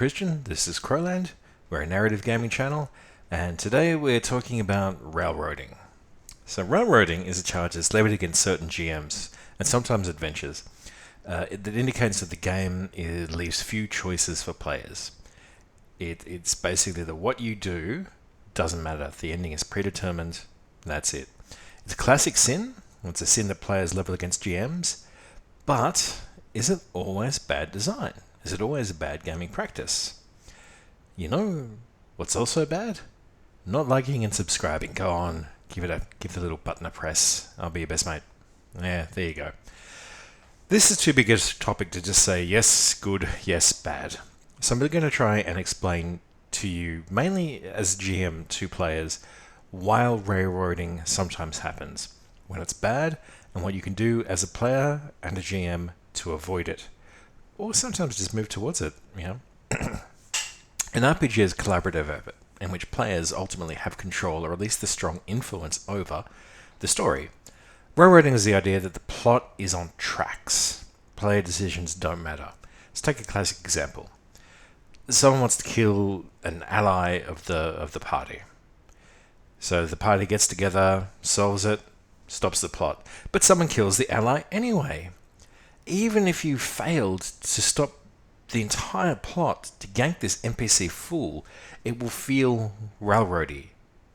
Christian, this is Crowland. We're a narrative gaming channel, and today we're talking about railroading. So railroading is a charge that's levied against certain GMs, and sometimes adventures. That indicates that the game leaves few choices for players. It's basically that what you do doesn't matter. The ending is predetermined, that's it. It's a classic sin. It's a sin that players level against GMs, but is it always bad design? Is it always a bad gaming practice? You know what's also bad? Not liking and subscribing. Go on, give the little button a press. I'll be your best mate. Yeah, there you go. This is too big a topic to just say yes, good, yes, bad. So I'm going to try and explain to you, mainly as GM to players, why railroading sometimes happens, when it's bad, and what you can do as a player and a GM to avoid it. Or sometimes just move towards it, you know. An RPG is a collaborative effort in which players ultimately have control or at least the strong influence over the story. Railroading is the idea that the plot is on tracks. Player decisions don't matter. Let's take a classic example. Someone wants to kill an ally of the party. So the party gets together, solves it, stops the plot. But someone kills the ally anyway. Even if you failed to stop the entire plot to gank this NPC fool, it will feel railroady.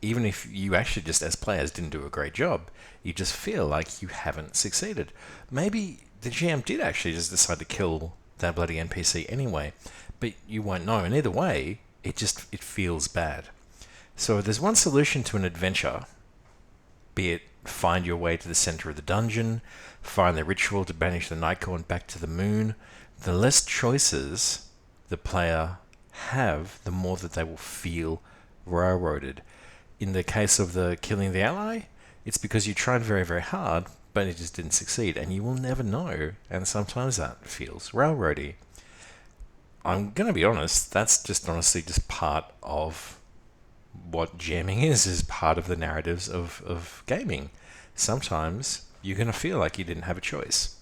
Even if you actually just as players didn't do a great job, you just feel like you haven't succeeded. Maybe the GM did actually just decide to kill that bloody NPC anyway, but you won't know. And either way, it feels bad. So there's one solution to an adventure, be it find your way to the center of the dungeon, find the ritual to banish the Nightcorn back to the moon. The less choices the player have, the more that they will feel railroaded. In the case of the killing the ally, it's because you tried very, very hard, but it just didn't succeed, and you will never know, and sometimes that feels railroady. I'm going to be honest, that's just honestly just part of what jamming is part of the narratives of gaming. Sometimes you're going to feel like you didn't have a choice.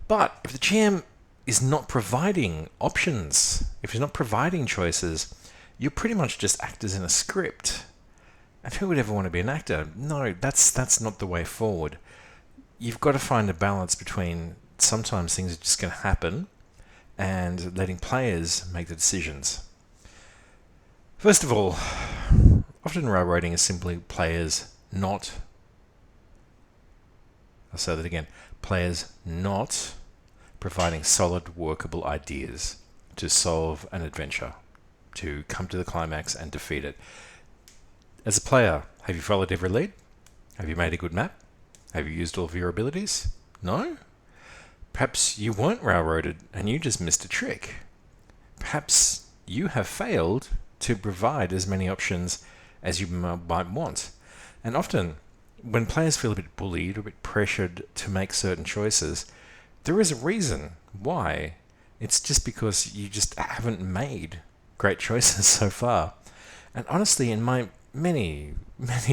But if the GM is not providing options, if he's not providing choices, you're pretty much just actors in a script. And who would ever want to be an actor? No, that's not the way forward. You've got to find a balance between sometimes things are just going to happen and letting players make the decisions. First of all, often railroading is simply players not... I'll say that again. Players not providing solid, workable ideas to solve an adventure, to come to the climax and defeat it. As a player, have you followed every lead? Have you made a good map? Have you used all of your abilities? No? Perhaps you weren't railroaded and you just missed a trick. Perhaps you have failed to provide as many options as you might want. And often, when players feel a bit bullied or a bit pressured to make certain choices, there is a reason why. It's just because you just haven't made great choices so far. And honestly, in my many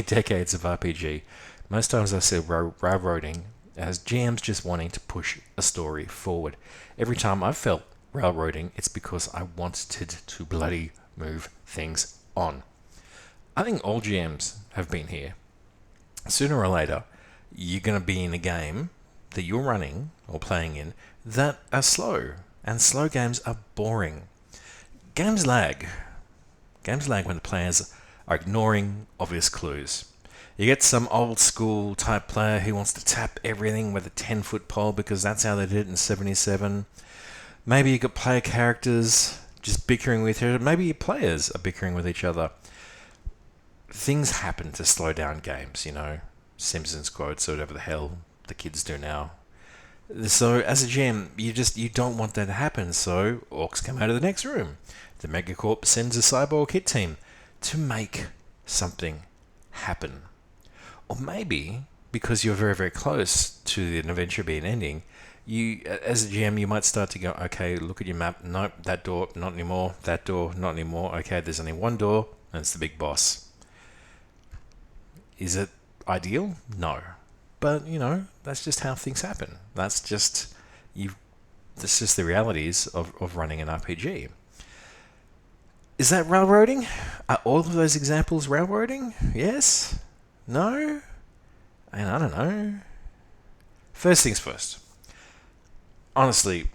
decades of RPG, most times I see railroading as GMs just wanting to push a story forward. Every time I've felt railroading, it's because I wanted to bloody move things on. I think all GMs have been here. Sooner or later, you're going to be in a game that you're running or playing in that are slow, and slow games are boring. Games lag. Games lag when the players are ignoring obvious clues. You get some old school type player who wants to tap everything with a 10-foot pole because that's how they did it in 77. Maybe you got player characters just bickering with each other. Maybe your players are bickering with each other. Things happen to slow down games, you know. Simpsons quotes or whatever the hell the kids do now. So as a GM, you don't want that to happen. So orcs come out of the next room. The Megacorp sends a cyborg hit team to make something happen. Or maybe because you're very, very close to an adventure being ending, you, as a GM, you might start to go, okay, look at your map. Nope, that door, not anymore. That door, not anymore. Okay, there's only one door, and it's the big boss. Is it ideal? No. But, you know, that's just how things happen. That's just the realities of running an RPG. Is that railroading? Are all of those examples railroading? Yes? No? And I don't know. First things first. Honestly,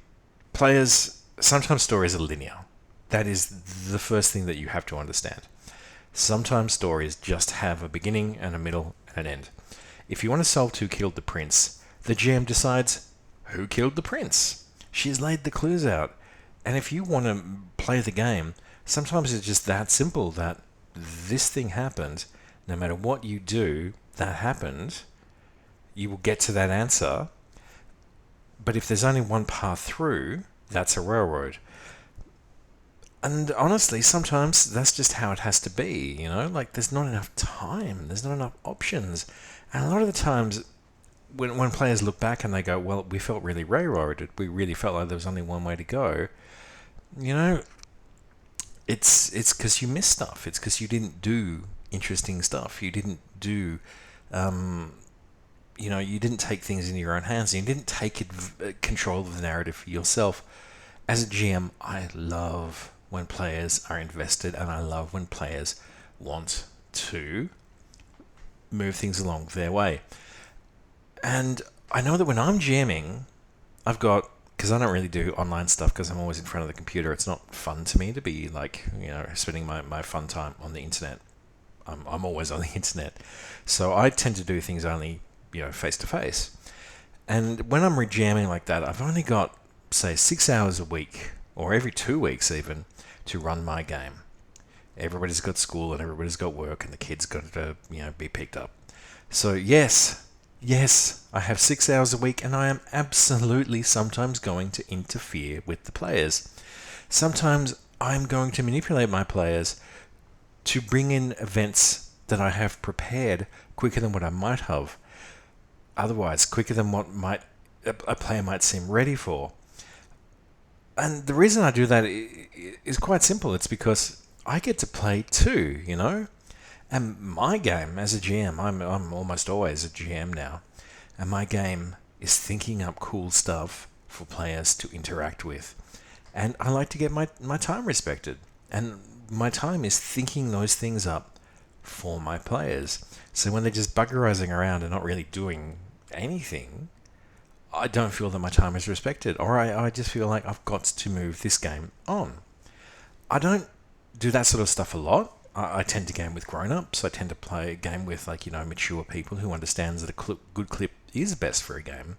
players, sometimes stories are linear. That is the first thing that you have to understand. Sometimes stories just have a beginning and a middle and an end. If you want to solve who killed the prince, the GM decides who killed the prince. She's laid the clues out. And if you want to play the game, sometimes it's just that simple that this thing happened. No matter what you do, that happened. You will get to that answer. But if there's only one path through, that's a railroad. And honestly, sometimes that's just how it has to be, you know? Like, there's not enough time, there's not enough options. And a lot of the times, when players look back and they go, well, we felt really railroaded, we really felt like there was only one way to go, you know, it's because you missed stuff. It's because you didn't do interesting stuff. You didn't do, you didn't take things into your own hands. You didn't take control of the narrative for yourself. As a GM, I love when players are invested, and I love when players want to move things along their way. And I know that when I'm GMing, I've got, because I don't really do online stuff because I'm always in front of the computer, it's not fun to me to be like, spending my fun time on the internet. I'm always on the internet. So I tend to do things only, face to face. And when I'm rejamming like that, I've only got, say, 6 hours a week, or every 2 weeks even, to run my game. Everybody's got school and everybody's got work and the kids got to, be picked up. So yes, I have 6 hours a week and I am absolutely sometimes going to interfere with the players. Sometimes I'm going to manipulate my players to bring in events that I have prepared quicker than what I might have. Otherwise, quicker than what a player might seem ready for. And the reason I do that is quite simple. It's because I get to play too, And my game as a GM, I'm almost always a GM now. And my game is thinking up cool stuff for players to interact with. And I like to get my time respected. And my time is thinking those things up for my players. So when they're just buggerizing around and not really doing anything, I don't feel that my time is respected, or I just feel like I've got to move this game on. I don't do that sort of stuff a lot. I tend to game with grown-ups. I tend to play a game with mature people who understands that a good clip is best for a game.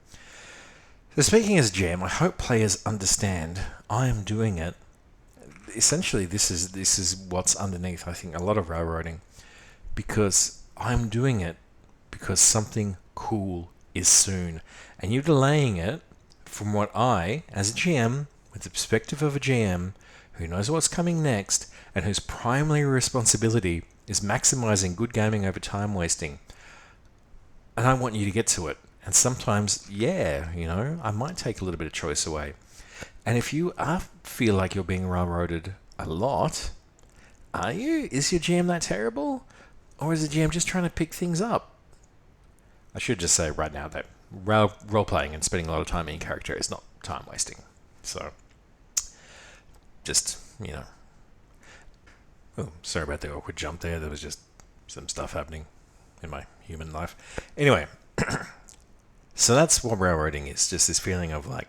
So speaking as GM, I hope players understand I am doing it. Essentially, this is what's underneath, I think, a lot of railroading, because I'm doing it because something cool is soon. And you're delaying it from what I, as a GM, with the perspective of a GM who knows what's coming next and whose primary responsibility is maximizing good gaming over time wasting. And I want you to get to it. And sometimes, I might take a little bit of choice away. And if you feel like you're being railroaded a lot, are you? Is your GM that terrible? Or is the GM just trying to pick things up? I should just say right now that role-playing and spending a lot of time in character is not time wasting. So, just, Oh, sorry about the awkward jump there. There was just some stuff happening in my human life. Anyway, so that's what railroading is. Just this feeling of like,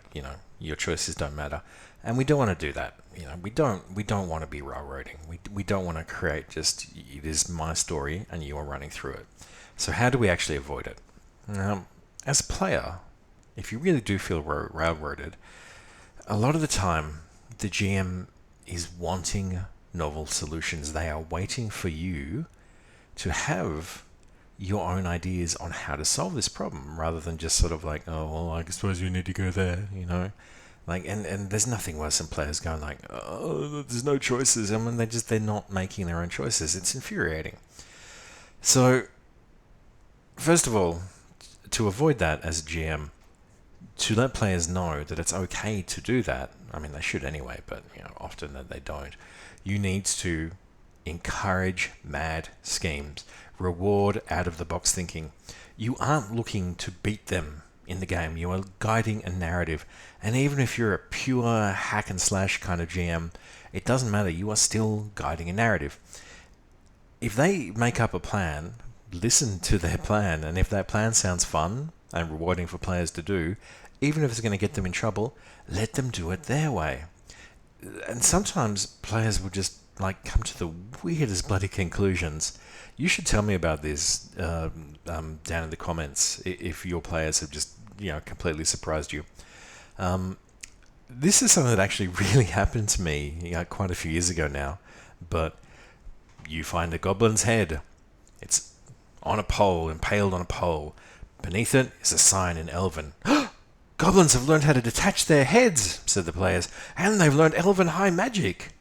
your choices don't matter. And we don't want to do that. We don't want to be railroading. We don't want to create just, it is my story and you are running through it. So how do we actually avoid it? As a player, if you really do feel railroaded, a lot of the time the GM is wanting novel solutions. They are waiting for you to have your own ideas on how to solve this problem, rather than just sort of like, oh, well, I suppose you need to go there, Like, and there's nothing worse than players going like, oh, there's no choices. I mean, they're not making their own choices. It's infuriating. So, first of all, to avoid that as a GM, to let players know that it's okay to do that. I mean, they should anyway, but often that they don't. You need to encourage mad schemes, reward out-of-the-box thinking. You aren't looking to beat them in the game. You are guiding a narrative, and even if you're a pure hack and slash kind of GM, It doesn't matter. You are still guiding a narrative. If they make up a plan, listen to their plan, and if that plan sounds fun and rewarding for players to do, even if it's going to get them in trouble, let them do it their way. And sometimes players will just come to the weirdest bloody conclusions. You should tell me about this down in the comments if your players have just completely surprised you. This is something that actually really happened to me quite a few years ago now. But you find a goblin's head. It's on a pole, impaled on a pole. Beneath it is a sign in Elven. Goblins have learned how to detach their heads, said the players, and they've learned Elven high magic.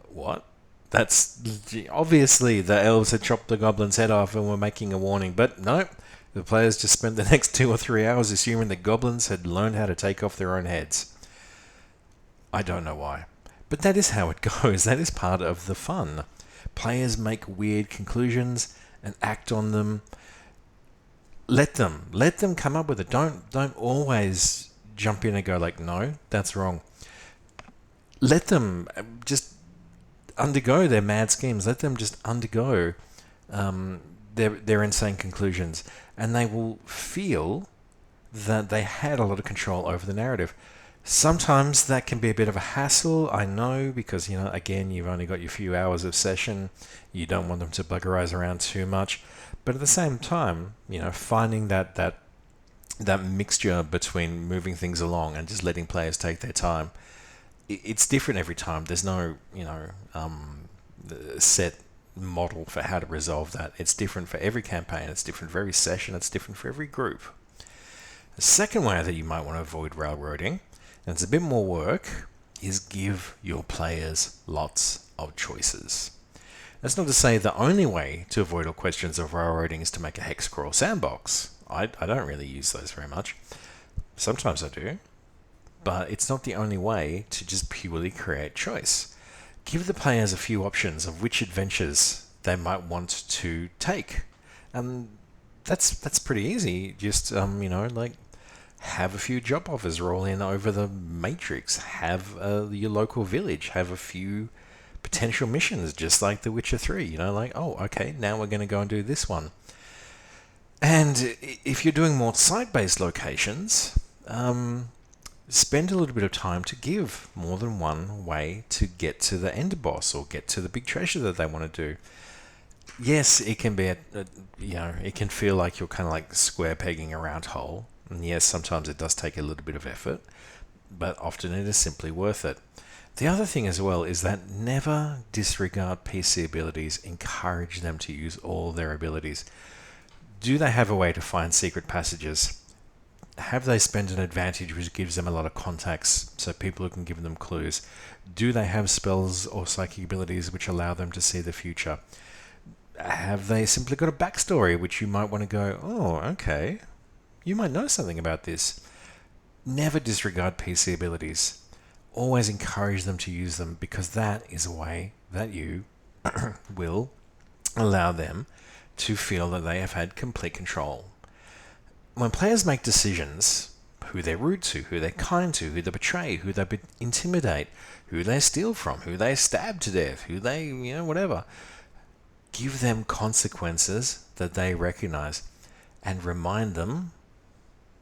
What? That's obviously the elves had chopped the goblin's head off and were making a warning, but no, the players just spent the next 2 or 3 hours assuming that goblins had learned how to take off their own heads. I don't know why, but that is how it goes. That is part of the fun. Players make weird conclusions and act on them. Let them come up with it. Don't always jump in and go no, that's wrong. Let them just undergo their mad schemes. Let them just undergo their insane conclusions, and they will feel that they had a lot of control over the narrative. Sometimes that can be a bit of a hassle, I know, because again, you've only got your few hours of session. You don't want them to buggerize around too much. But at the same time, finding that mixture between moving things along and just letting players take their time, it's different every time. There's no, set model for how to resolve that. It's different for every campaign. It's different for every session. It's different for every group. The second way that you might want to avoid railroading, and it's a bit more work, is give your players lots of choices. That's not to say the only way to avoid all questions of railroading is to make a hex crawl sandbox. I don't really use those very much. Sometimes I do. But it's not the only way to just purely create choice. Give the players a few options of which adventures they might want to take. And that's pretty easy. Just, have a few job offers roll in over the matrix. Have your local village. Have a few potential missions, just like The Witcher 3. Okay, now we're going to go and do this one. And if you're doing more site-based locations, spend a little bit of time to give more than one way to get to the end boss or get to the big treasure that they want to do. Yes, it can be it can feel like you're kind of square pegging a round hole. And yes, sometimes it does take a little bit of effort, but often it is simply worth it. The other thing as well is that never disregard PC abilities. Encourage them to use all their abilities. Do they have a way to find secret passages? Have they spent an advantage which gives them a lot of contacts so people who can give them clues? Do they have spells or psychic abilities which allow them to see the future? Have they simply got a backstory which you might want to go, oh, okay, you might know something about this? Never disregard PC abilities. Always encourage them to use them, because that is a way that you will allow them to feel that they have had complete control. When players make decisions, who they root to, who they're kind to, who they betray, who they intimidate, who they steal from, who they stab to death, who they, whatever, give them consequences that they recognize and remind them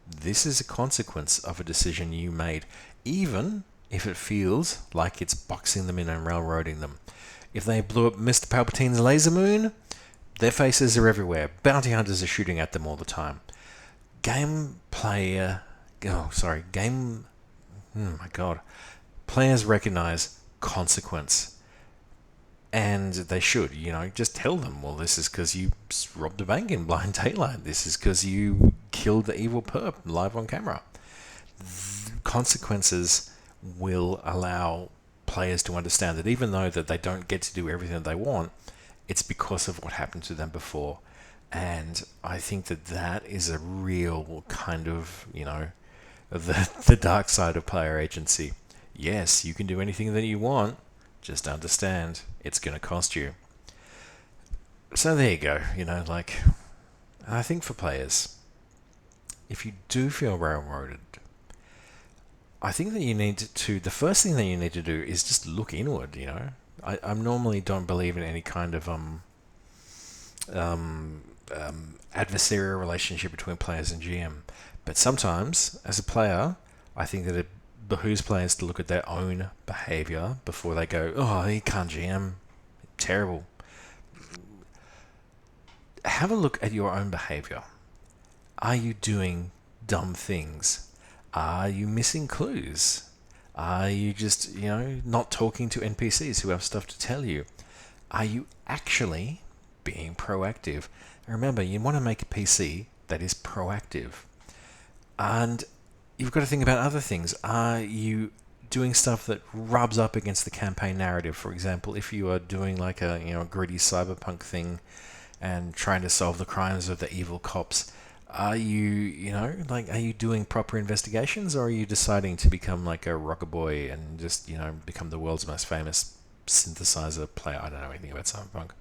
this is a consequence of a decision you made, even if it feels like it's boxing them in and railroading them. If they blew up Mr. Palpatine's laser moon, their faces are everywhere. Bounty hunters are shooting at them all the time. Players recognize consequence. And they should, just tell them, well, this is because you robbed a bank in blind daylight. This is because you killed the evil perp live on camera. Consequences will allow players to understand that even though that they don't get to do everything that they want, it's because of what happened to them before. And I think that is a real kind of, the dark side of player agency. Yes, you can do anything that you want. Just understand it's going to cost you. So there you go. I think for players, if you do feel railroaded, I think that you need to, the first thing that you need to do is just look inward, you know. I normally don't believe in any kind of adversarial relationship between players and GM. But sometimes, as a player, I think that it behooves players to look at their own behavior before they go, oh, you can't GM. Terrible. Have a look at your own behavior. Are you doing dumb things? Are you missing clues? Are you just, not talking to NPCs who have stuff to tell you? Are you actually being proactive? Remember, you want to make a PC that is proactive. And you've got to think about other things. Are you doing stuff that rubs up against the campaign narrative? For example, if you are doing like a gritty cyberpunk thing and trying to solve the crimes of the evil cops, are you, are you doing proper investigations, or are you deciding to become like a rocker boy and just, become the world's most famous synthesizer player? I don't know anything about cyberpunk.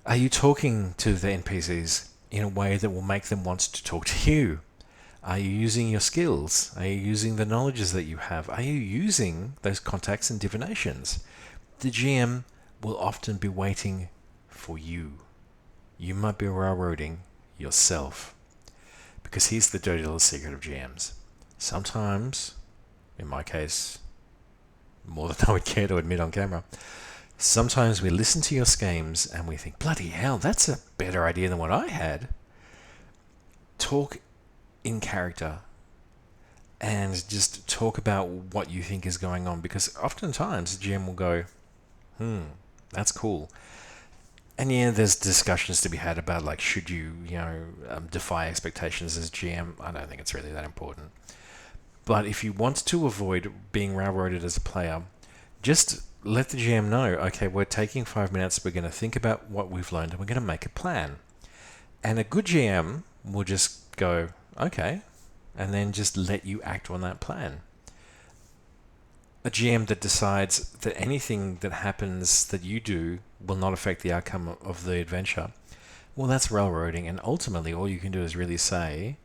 Are you talking to the NPCs in a way that will make them want to talk to you? Are you using your skills? Are you using the knowledges that you have? Are you using those contacts and divinations? The GM will often be waiting for you. You might be railroading yourself. Because here's the dirty little secret of GMs. Sometimes, in my case, more than I would care to admit on camera, sometimes we listen to your schemes and we think, bloody hell, that's a better idea than what I had. Talk in character and just talk about what you think is going on, because oftentimes the GM will go, that's cool. And yeah, there's discussions to be had about like, should you, defy expectations as GM? I don't think it's really that important. But if you want to avoid being railroaded as a player, just let the GM know, okay, we're taking 5 minutes, we're going to think about what we've learned, and we're going to make a plan. And a good GM will just go, okay, and then just let you act on that plan. A GM that decides that anything that happens that you do will not affect the outcome of the adventure, well, that's railroading, and ultimately all you can do is really say,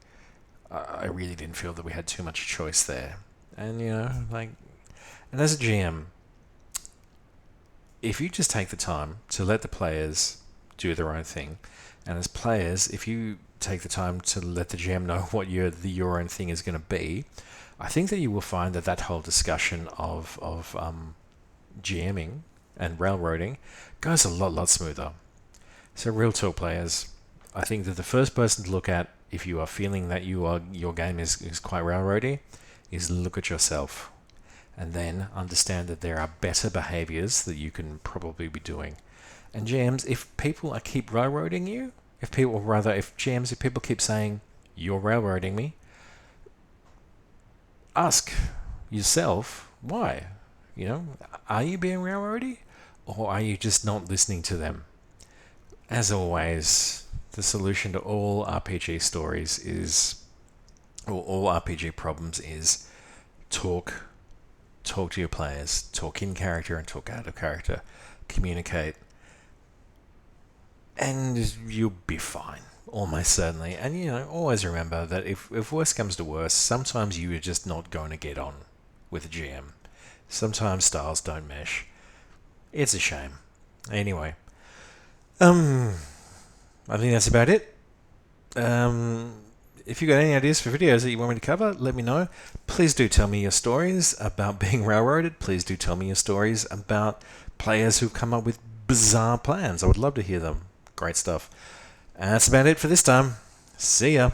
I really didn't feel that we had too much choice there. And, and as a GM, if you just take the time to let the players do their own thing, and as players, if you take the time to let the GM know what your own thing is going to be, I think that you will find that whole discussion of GMing and railroading goes a lot smoother. So real talk, players, I think that the first person to look at if you are feeling that your game is quite railroady is look at yourself, and then understand that there are better behaviors that you can probably be doing. And GMs, if people keep railroading you, if people keep saying, you're railroading me, ask yourself, why? Are you being railroady, or are you just not listening to them? As always, the solution to all RPG stories or all RPG problems is talk to your players, talk in character and talk out of character, communicate, and you'll be fine, almost certainly. And always remember that if worse comes to worse, sometimes you are just not going to get on with a GM. Sometimes styles don't mesh. It's a shame. Anyway, I think that's about it. If you've got any ideas for videos that you want me to cover, let me know. Please do tell me your stories about being railroaded. Please do tell me your stories about players who've come up with bizarre plans. I would love to hear them. Great stuff. And that's about it for this time. See ya.